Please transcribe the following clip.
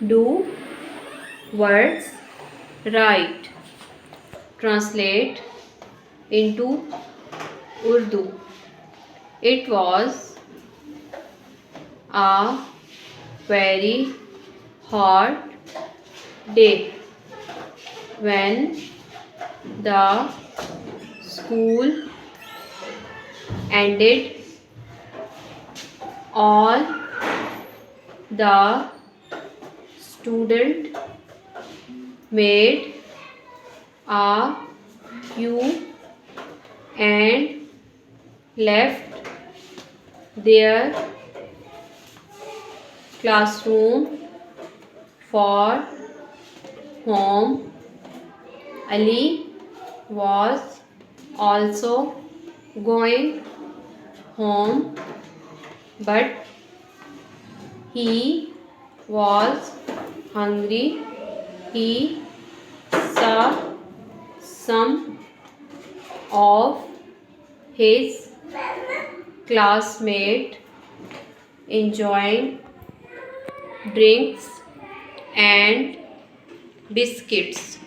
Do words right. Translate into Urdu. It was a very hot day when the school ended. All the students made a queue and left their classroom for home. Ali was also going home, but he was hungry. He saw some of his classmates enjoying drinks and biscuits.